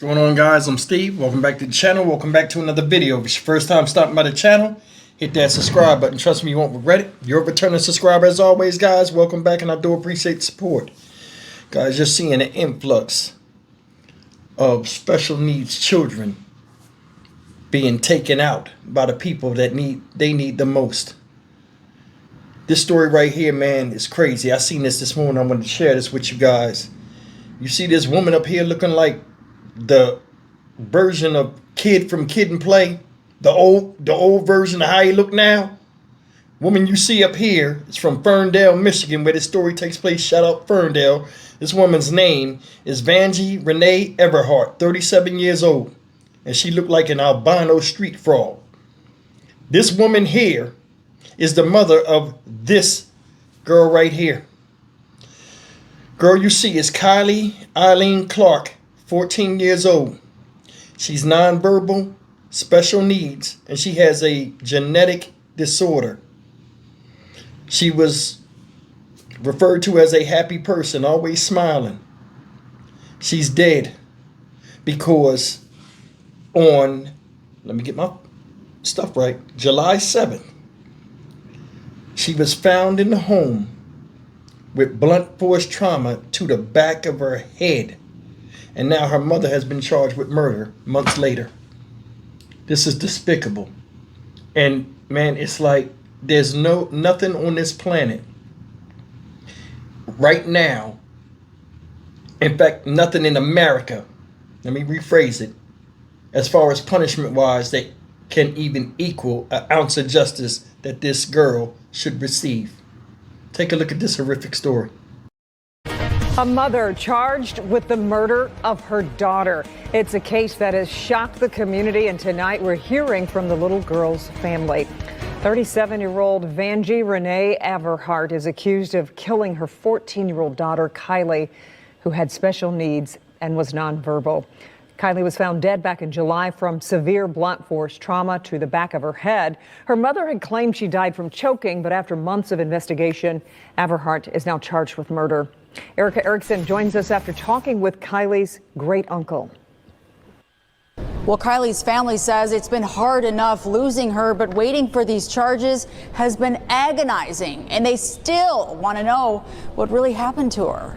What's going on, guys? I'm Steve. Welcome back to the channel. Welcome back to another video. If it's your first time stopping by the channel, hit that subscribe button. Trust me, you won't regret it. You're a returning subscriber as always, guys. Welcome back, and I do appreciate the support. Guys, you're seeing an influx of special needs children being taken out by the people that need the most. This story right here, man, is crazy. I seen this morning. I wanted to share this with you guys. You see this woman up here looking like the version of Kid from Kid and Play, the old version of how he look now. Woman you see up here is from Ferndale, Michigan, where this story takes place. Shout out Ferndale. This woman's name is Vanjie Renee Everhart, 37 years old, and she looked like an albino street frog. This woman here is the mother of this girl right here. Girl you see is Kaylee Eileen Clark, 14 years old. She's nonverbal, special needs, and she has a genetic disorder. She was referred to as a happy person, always smiling. She's dead because on, let me get my stuff right, July 7th, she was found in the home with blunt force trauma to the back of her head. And now her mother has been charged with murder months later. This is despicable. And man, it's like there's nothing on this planet right now. In fact, nothing in America, let me rephrase it, as far as punishment wise, that can even equal an ounce of justice that this girl should receive. Take a look at this horrific story. A mother charged with the murder of her daughter. It's a case that has shocked the community, and tonight we're hearing from the little girl's family. 37-year-old Vanjie Renee Everhart is accused of killing her 14-year-old daughter, Kaylee, who had special needs and was nonverbal. Kaylee was found dead back in July from severe blunt force trauma to the back of her head. Her mother had claimed she died from choking, but after months of investigation, Everhart is now charged with murder. Erica Erickson joins us after talking with Kaylee's great uncle. Well, Kaylee's family says it's been hard enough losing her, but waiting for these charges has been agonizing, and they still want to know what really happened to her.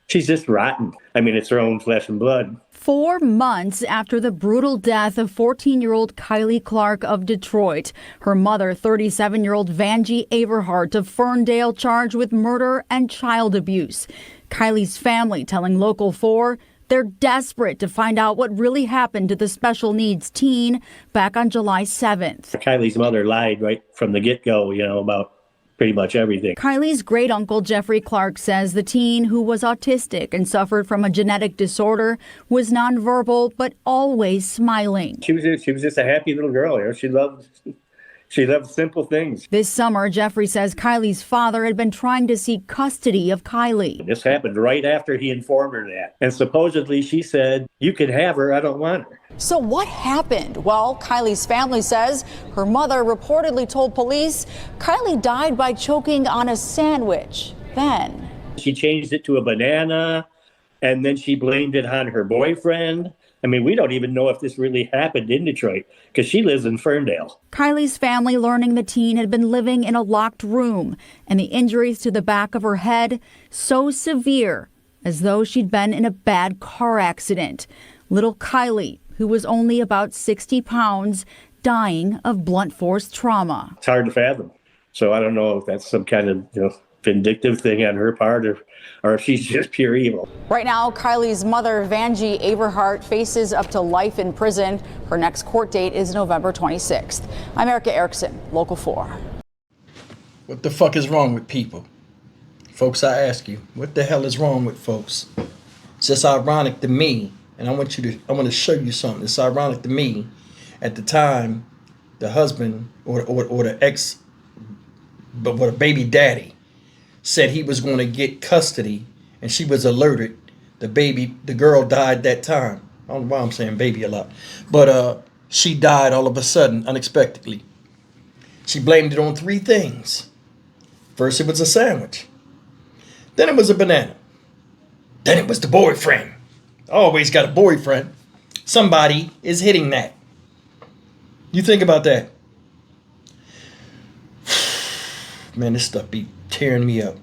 She's just rotten. I mean, it's her own flesh and blood. 4 months after the brutal death of 14-year-old Kaylee Clark of Detroit, her mother, 37-year-old Vanjie Everhart of Ferndale, charged with murder and child abuse. Kaylee's family telling Local 4 they're desperate to find out what really happened to the special needs teen back on July 7th. Kylie's mother lied right from the get-go, about pretty much everything. Kylie's great uncle Jeffrey Clark says the teen, who was autistic and suffered from a genetic disorder, was nonverbal but always smiling. She was just a happy little girl. She loved simple things. This summer, Jeffrey says Kylie's father had been trying to seek custody of Kaylee. This happened right after he informed her that. And supposedly she said, "You can have her, I don't want her." So what happened? Well, Kaylee's family says her mother reportedly told police Kaylee died by choking on a sandwich. Then She changed it to a banana, and then she blamed it on her boyfriend. I mean, we don't even know if this really happened in Detroit because she lives in Ferndale. Kylie's family learning the teen had been living in a locked room, and the injuries to the back of her head so severe, as though she'd been in a bad car accident. Little Kaylee, who was only about 60 pounds, dying of blunt force trauma. It's hard to fathom. So I don't know if that's some kind of vindictive thing on her part, or if she's just pure evil. right now, Kaylee's mother, Vanjie Everhart, faces up to life in prison. Her next court date is November 26th. I'm Erica Erickson, Local 4. What the fuck is wrong with people? Folks, I ask you, what the hell is wrong with folks? It's just ironic to me, and I want to show you something. It's ironic to me. At the time, the husband or the ex, but what a baby daddy said he was going to get custody, and she was alerted. The girl died that time. I don't know why I'm saying baby a lot, but she died all of a sudden, unexpectedly. She blamed it on 3 things. First, it was a sandwich. Then it was a banana. Then it was the boyfriend. Always got a boyfriend. Somebody is hitting that. You think about that. Man, this stuff be tearing me up.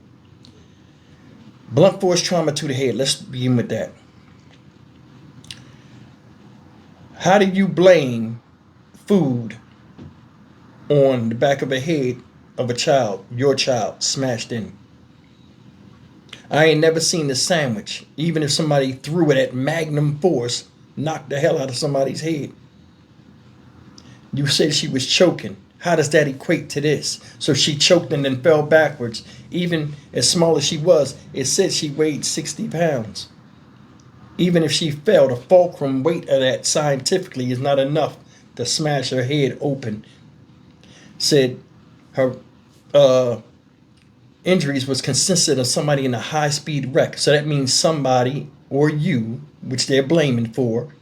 Blunt force trauma to the head. Let's begin with that. How do you blame food on the back of a head of a child, your child, smashed in? I ain't never seen a sandwich, even if somebody threw it at magnum force, knock the hell out of somebody's head. You said she was choking. How does that equate to this? So she choked and then fell backwards. Even as small as she was, it said she weighed 60 pounds. Even if she fell, the fulcrum weight of that scientifically is not enough to smash her head open. Said her injuries was consistent of somebody in a high-speed wreck. So that means somebody, or you, which they're blaming for,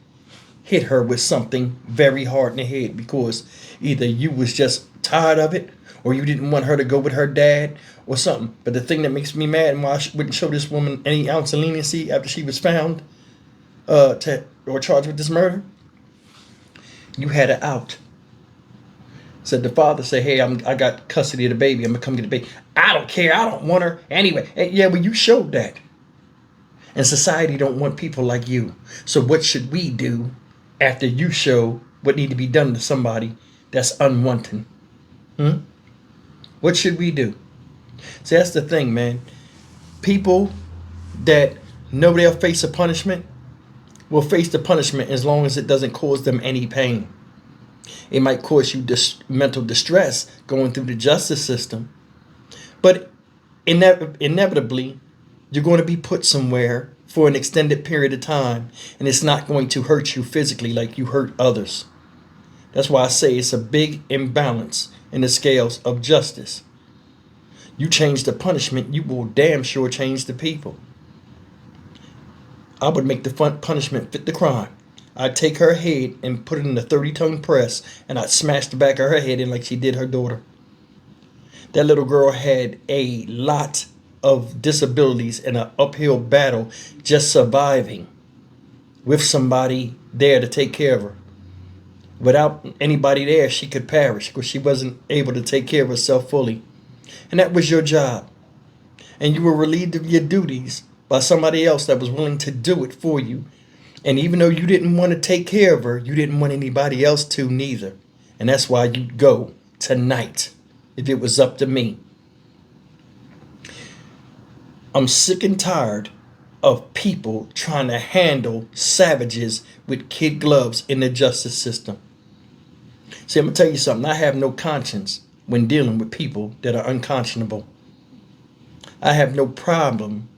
hit her with something very hard in the head, because either you was just tired of it, or you didn't want her to go with her dad or something. But the thing that makes me mad, and why I wouldn't show this woman any ounce of leniency after she was found or charged with this murder, you had her out. Said the father said, hey, I got custody of the baby. I'm gonna come get the baby. I don't care. I don't want her anyway. Yeah, well, you showed that. And society don't want people like you. So what should we do after you show what need to be done to somebody that's unwanted? What should we do? See, that's the thing, man. People that know they'll face a punishment will face the punishment as long as it doesn't cause them any pain. It might cause you mental distress going through the justice system, but inevitably, you're going to be put somewhere for an extended period of time, and it's not going to hurt you physically like you hurt others. That's why I say it's a big imbalance in the scales of justice. You change the punishment, you will damn sure change the people. I would make the punishment fit the crime. I'd take her head and put it in the 30-ton press, and I'd smash the back of her head in like she did her daughter. That little girl had a lot of disabilities and an uphill battle just surviving with somebody there to take care of her. Without anybody there, she could perish because she wasn't able to take care of herself fully. And that was your job. And you were relieved of your duties by somebody else that was willing to do it for you. And even though you didn't want to take care of her, you didn't want anybody else to neither. And that's why you'd go tonight if it was up to me. I'm sick and tired of people trying to handle savages with kid gloves in the justice system. See, I'm going to tell you something. I have no conscience when dealing with people that are unconscionable. I have no problem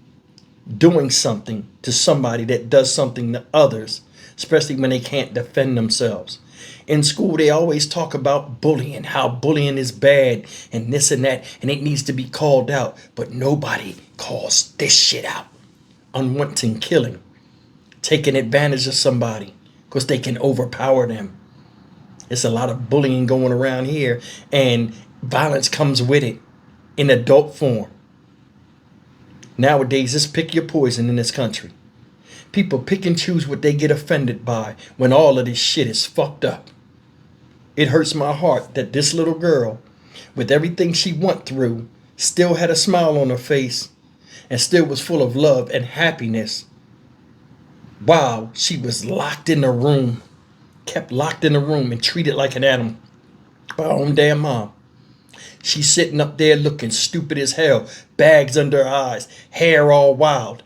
doing something to somebody that does something to others, especially when they can't defend themselves. In school, they always talk about bullying, how bullying is bad and this and that, and it needs to be called out. But nobody calls this shit out. Unwanted killing, taking advantage of somebody because they can overpower them. It's a lot of bullying going around here, and violence comes with it in adult form. Nowadays, it's pick your poison in this country. People pick and choose what they get offended by when all of this shit is fucked up. It hurts my heart that this little girl, with everything she went through, still had a smile on her face and still was full of love and happiness while she was locked in a room, kept locked in a room and treated like an animal by her own damn mom. She's sitting up there looking stupid as hell, bags under her eyes, hair all wild.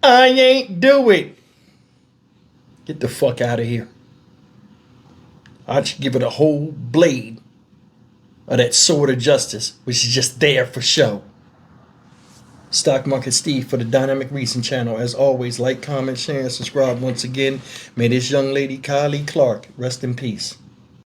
I ain't do it. Get the fuck out of here. I'd give it a whole blade of that sword of justice, which is just there for show. Stock Market Steve for the Dynamic Reason channel. As always, like, comment, share, and subscribe once again. May this young lady, Kaylee Clark, rest in peace.